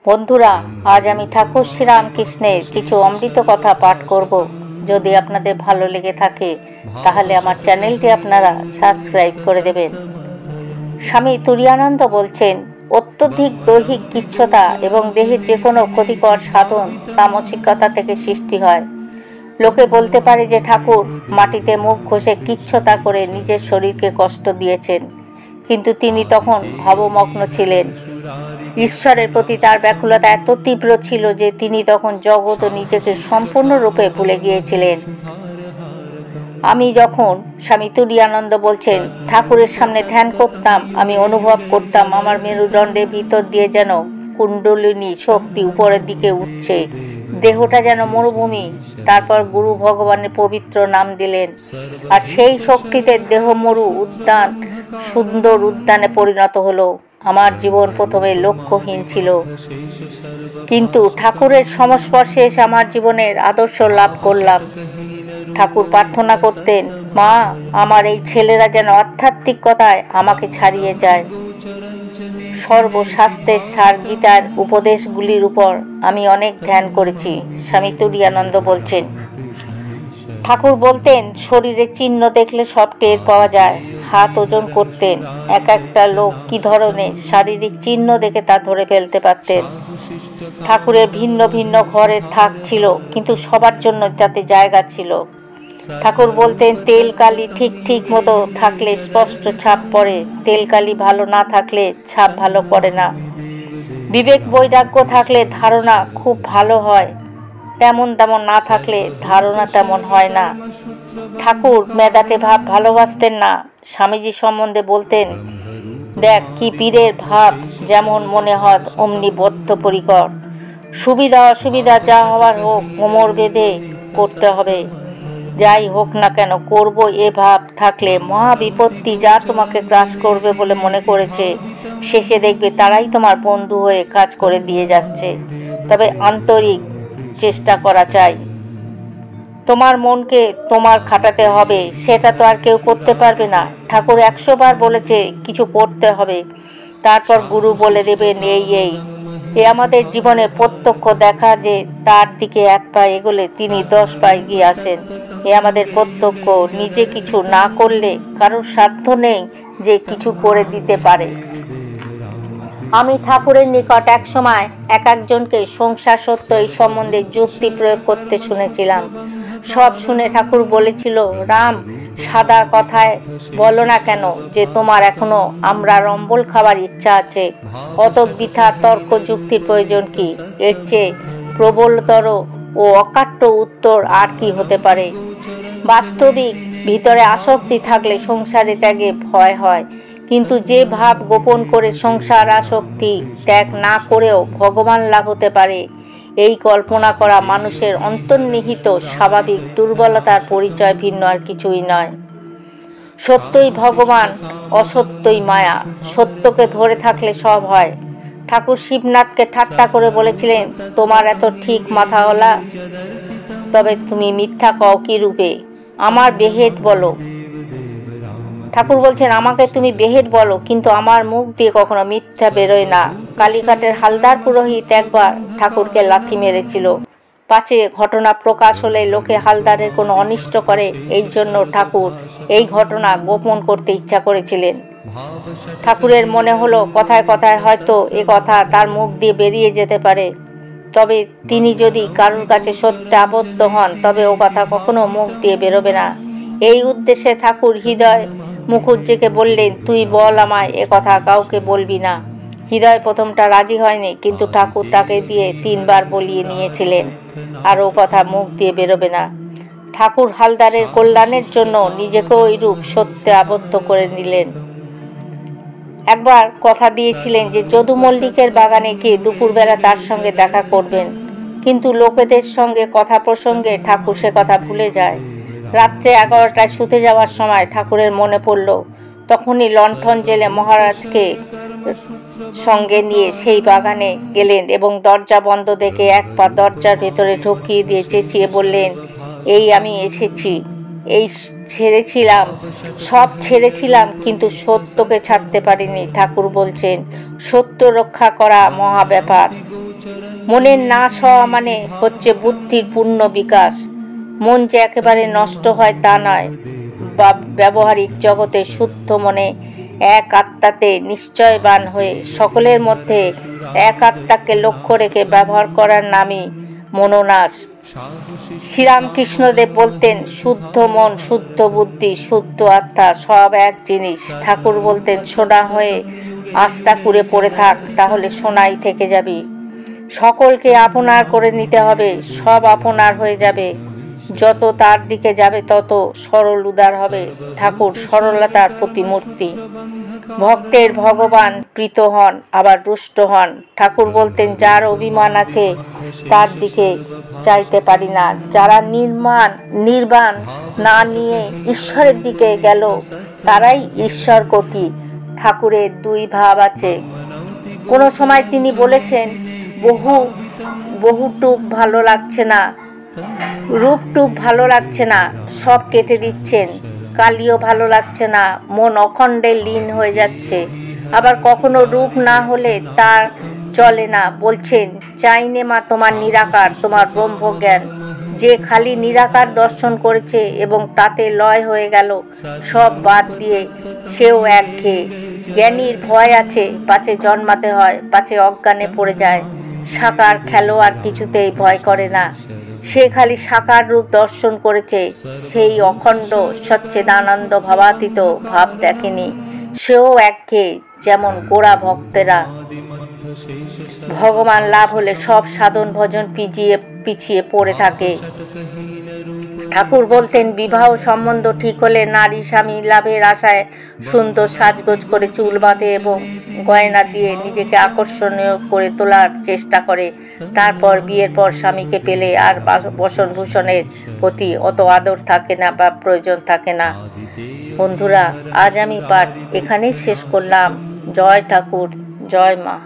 বন্ধুরা, আজ আমি ঠাকুর শ্রীরামকৃষ্ণের কিছু অমৃত কথা পাঠ করব। যদি আপনাদের ভালো লেগে থাকে তাহলে আমার চ্যানেলটি আপনারা সাবস্ক্রাইব করে দেবেন। স্বামী তুরীয়ানন্দ বলছেন, অত্যধিক দৈহিক কিচ্ছতা এবং দেহের যে কোনো ক্ষতিকর সাধন তামসিকতা থেকে সৃষ্টি হয়। লোকে বলতে পারে যে ঠাকুর মাটিতে মুখ ঘষে কিচ্ছতা করে নিজের শরীরকে কষ্ট দিয়েছেন, কিন্তু তিনি তখন ভাবমগ্ন ছিলেন। ঈশ্বরের প্রতি তার ব্যাকুলতা এত তীব্র ছিল যে তিনি তখন জগৎ ও নিজেকে সম্পূর্ণরূপে ভুলে গিয়েছিলেন। স্বামী তুরীয়ানন্দ বলছেন, ঠাকুরের সামনে ধ্যান করতাম, আমি অনুভব করতাম আমার মেরুদণ্ডের ভিতর দিয়ে যেন কুণ্ডলিনী শক্তি উপরের দিকে উঠছে, দেহটা যেন মরুভূমি। তারপর গুরু ভগবানের পবিত্র নাম দিলেন, আর সেই শক্তিতে দেহ মরু উদ্যান সুন্দর উদ্যানে পরিণত হলো। আমার জীবন প্রথমে লক্ষ্যহীন ছিল, কিন্তু ঠাকুরের সংস্পর্শে এসে আমার জীবনের আদর্শ লাভ করলাম। ঠাকুর প্রার্থনা করতেন, মা, আমার এই ছেলেরা যেন আধ্যাত্মিকতায় আমাকে ছাড়িয়ে যায়। সর্বশাস্ত্রের সার গীতার উপদেশগুলির উপর আমি অনেক ধ্যান করেছি। স্বামী তুরীয়ানন্দ বলছেন, ঠাকুর বলতেন, শরীরের চিহ্ন দেখলে সব টের পাওয়া যায়। হাত ওজন করতেন, এক একটা লোক কি ধরনের শারীরিক চিহ্ন দেখে তা ধরে ফেলতে পারতেন। ঠাকুরের ভিন্ন ভিন্ন ঘরের থাক ছিল, কিন্তু সবার জন্য তাতে জায়গা ছিল। ঠাকুর বলতেন, তেল কালি ঠিক ঠিক মতো থাকলে স্পষ্ট ছাপ পড়ে, তেল কালি ভালো না থাকলে ছাপ ভালো পড়ে না। বিবেক বৈরাগ্য থাকলে ধারণা খুব ভালো হয়, তেমন না থাকলে ধারণা তেমন হয় না। ঠাকুর মেদাটে ভাব ভালোবাসতেন না। স্বামীজি সম্বন্ধে বলতেন, দেখ কি পীরের ভাব, যেমন মনে হয় অমনি বদ্ধপরিকর। সুবিধা অসুবিধা যা হওয়ার হোক, কোমর বেঁধে করতে হবে। যাই হোক না কেন করব, এ ভাব থাকলে মহাবিপত্তি যা তোমাকে গ্রাস করবে বলে মনে করেছে, শেষে দেখবে তারাই তোমার বন্ধু হয়ে কাজ করে দিয়ে যাচ্ছে। তবে আন্তরিক চেষ্টা করা চাই। তোমার মনকে তোমার খাটাতে হবে, সেটা তো আর কেউ করতে পারবে না। ঠাকুর 100 বার বলেছে কিছু করতে হবে, তারপর গুরু বলে দেবেন এই। এ আমাদের জীবনে প্রত্যক্ষ দেখা যে তার দিকে 1 পা এগোলে তিনি 10 পা এগিয়ে আসেন। এ আমাদের প্রত্যক্ষ। নিজে কিছু না করলে কারোর সাধ্য নেই যে কিছু করে দিতে পারে। আমি ঠাকুরের নিকট এক সময় একজনকে সংসার সত্য এই সম্বন্ধে যুক্তি প্রয়োগ করতে শুনেছিলাম। সব শুনে ঠাকুর বলেছিল, রাম, সাদা কথায় বলো না কেন যে তোমার এখনো আমরা রম্বল খাবার ইচ্ছা আছে। অত বৃথা তর্ক যুক্তির প্রয়োজন কি? এর চেয়ে প্রবলতর ও অকাট্য উত্তর আর কি হতে পারে? বাস্তবিক ভিতরে আসক্তি থাকলে সংসারে ত্যাগে ভয় হয়, কিন্তু যে ভাব গোপন করে সংসার আসক্তি ত্যাগ না করেও ভগবান লাভ হতে পারে, এই কল্পনা করা মানুষের অন্তর্নিহিত স্বাভাবিক দুর্বলতার পরিচয়, ভিন্ন আর কিছুই নয়। সত্যই ভগবান, অসত্যই মায়া। সত্যকে ধরে থাকলে সব হয়। ঠাকুর শিবনাথকে ঠাট্টা করে বলেছিলেন, তোমার এত ঠিক মাথাওয়ালা, তবে তুমি মিথ্যা কও কি রূপে? আমার বেহেট বলো। ঠাকুর বলছেন, আমাকে তুমি বেহেট বলো, কিন্তু আমার মুখ দিয়ে কখনো মিথ্যা বেরোয় না। কালীঘাটের হালদার পুরোহিত একবার ঠাকুরকে লাথি মেরেছিল, পাছে ঘটনা প্রকাশ হলে লোকে হালদারের কোনো অনিষ্ট করে, এই জন্য ঠাকুর এই ঘটনা গোপন করতে ইচ্ছা করেছিলেন। ঠাকুরের মনে হলো কথায় কথায় হয়তো এ কথা তার মুখ দিয়ে বেরিয়ে যেতে পারে, তবে তিনি যদি কারুর কাছে সত্যে আবদ্ধ হন তবে ও কথা কখনো মুখ দিয়ে বেরোবে না। এই উদ্দেশ্যে ঠাকুর হৃদয় মুখুজ্জেকে বললেন, তুই বল আমায়, এ কথা কাউকে বলবি না। হৃদয় প্রথমটা রাজি হয়নি, কিন্তু ঠাকুর তাকে দিয়ে 3 বার বলিয়ে নিয়েছিলেন, আর ও কথা মুখ দিয়ে বেরোবে না। ঠাকুর হালদারের কল্যাণের জন্য নিজেকেও এইরূপ সত্যে আবদ্ধ করে নিলেন। একবার কথা দিয়েছিলেন যে যদু মল্লিকের বাগানে গিয়ে দুপুরবেলা তার সঙ্গে দেখা করবেন, কিন্তু লোকেদের সঙ্গে কথা প্রসঙ্গে ঠাকুর সে কথা ভুলে যায়। রাত্রে 11টায় শুতে যাওয়ার সময় ঠাকুরের মনে পড়ল। তখনই লণ্ঠন জেলে মহারাজকে সঙ্গে নিয়ে সেই বাগানে গেলেন এবং দরজা বন্ধ দেখে 1 পা দরজার ভেতরে ঢুকিয়ে দিয়ে চেঁচিয়ে বললেন, এই আমি এসেছি, এই সব ছেড়েছিলাম, কিন্তু সত্যকে ছাড়তে পারিনি। ঠাকুর বলছেন, সত্য রক্ষা করা মহা ব্যাপার। মনের নাশ হওয়া মানে হচ্ছে বুদ্ধির পূর্ণ বিকাশ। মন যে একেবারে নষ্ট হয় তা নয়, বা ব্যবহারিক জগতে শুদ্ধ মনে এক আত্মাতে নিশ্চয়বান হয়ে সকলের মধ্যে এক আত্মাকে লক্ষ্য রেখে ব্যবহার করার নামই মনোনাশ। শ্রীরামকৃষ্ণদেব বলতেন, শুদ্ধ মন, শুদ্ধ বুদ্ধি, শুদ্ধ আত্মা সব এক জিনিস। ঠাকুর বলতেন, সোনা হয়ে আস্থা কুড়ে পড়ে থাক, তাহলে সোনাই থেকে যাবি। সকলকে আপনার করে নিতে হবে, সব আপনার হয়ে যাবে। যত তার দিকে যাবে তত সরল উদার হবে। ঠাকুর সরলতার প্রতিমূর্তি। ভক্তের ভগবান প্রীত হন, আবার রুষ্ট হন। ঠাকুর বলতেন, যার অভিমান আছে তার দিকে চাইতে পারি না। যারা নির্বাণ না নিয়ে ঈশ্বরের দিকে গেল তারাই ঈশ্বর কোটি। ঠাকুরের দুই ভাব আছে। কোনো সময় তিনি বলেছেন, বহুটুক ভালো লাগছে না, রূপটুক ভালো লাগছে না, সব কেটে দিচ্ছেন। কালিও ভালো লাগছে না, মন অখণ্ডে লীন হয়ে যাচ্ছে। আবার কখনো রূপ না হলে তার চলে না, বলছেন, চাইনে মা তোমার নিরাকার, তোমার ব্রহ্মজ্ঞান। যে খালি নিরাকার দর্শন করেছে এবং তাতে লয় হয়ে গেল, সব বাদ দিয়ে সেও একঘেয়ে। জ্ঞানীর ভয় আছে, পাছে জন্মাতে হয়, পাছে অজ্ঞানে পড়ে যায়। সাকার খেলোয়াড় কিছুতেই ভয় করে না। সে খালি সাকার রূপ দর্শন করেছে, সেই অখণ্ড সচ্চিদানন্দ ভাবাতীত ভাব দেখেনি। সেও একঘেয়ে, যেমন গোড়া ভক্তেরা। ভগবান লাভ হলে সব সাধন ভজন পিছিয়ে পড়ে থাকে। ঠাকুর বলতেন, বিবাহ সম্বন্ধ ঠিক হলে নারী স্বামী লাভের আশায় সুন্দর সাজগোজ করে চুল বাঁধে এবং গয়না দিয়ে নিজেকে আকর্ষণীয় করে তোলার চেষ্টা করে। তারপর বিয়ের পর স্বামীকে পেলে আর বসনভূষণের প্রতি অত আদর থাকে না বা প্রয়োজন থাকে না। বন্ধুরা, আজ আমি পাঠ এখানেই শেষ করলাম। জয় ঠাকুর, জয় মা।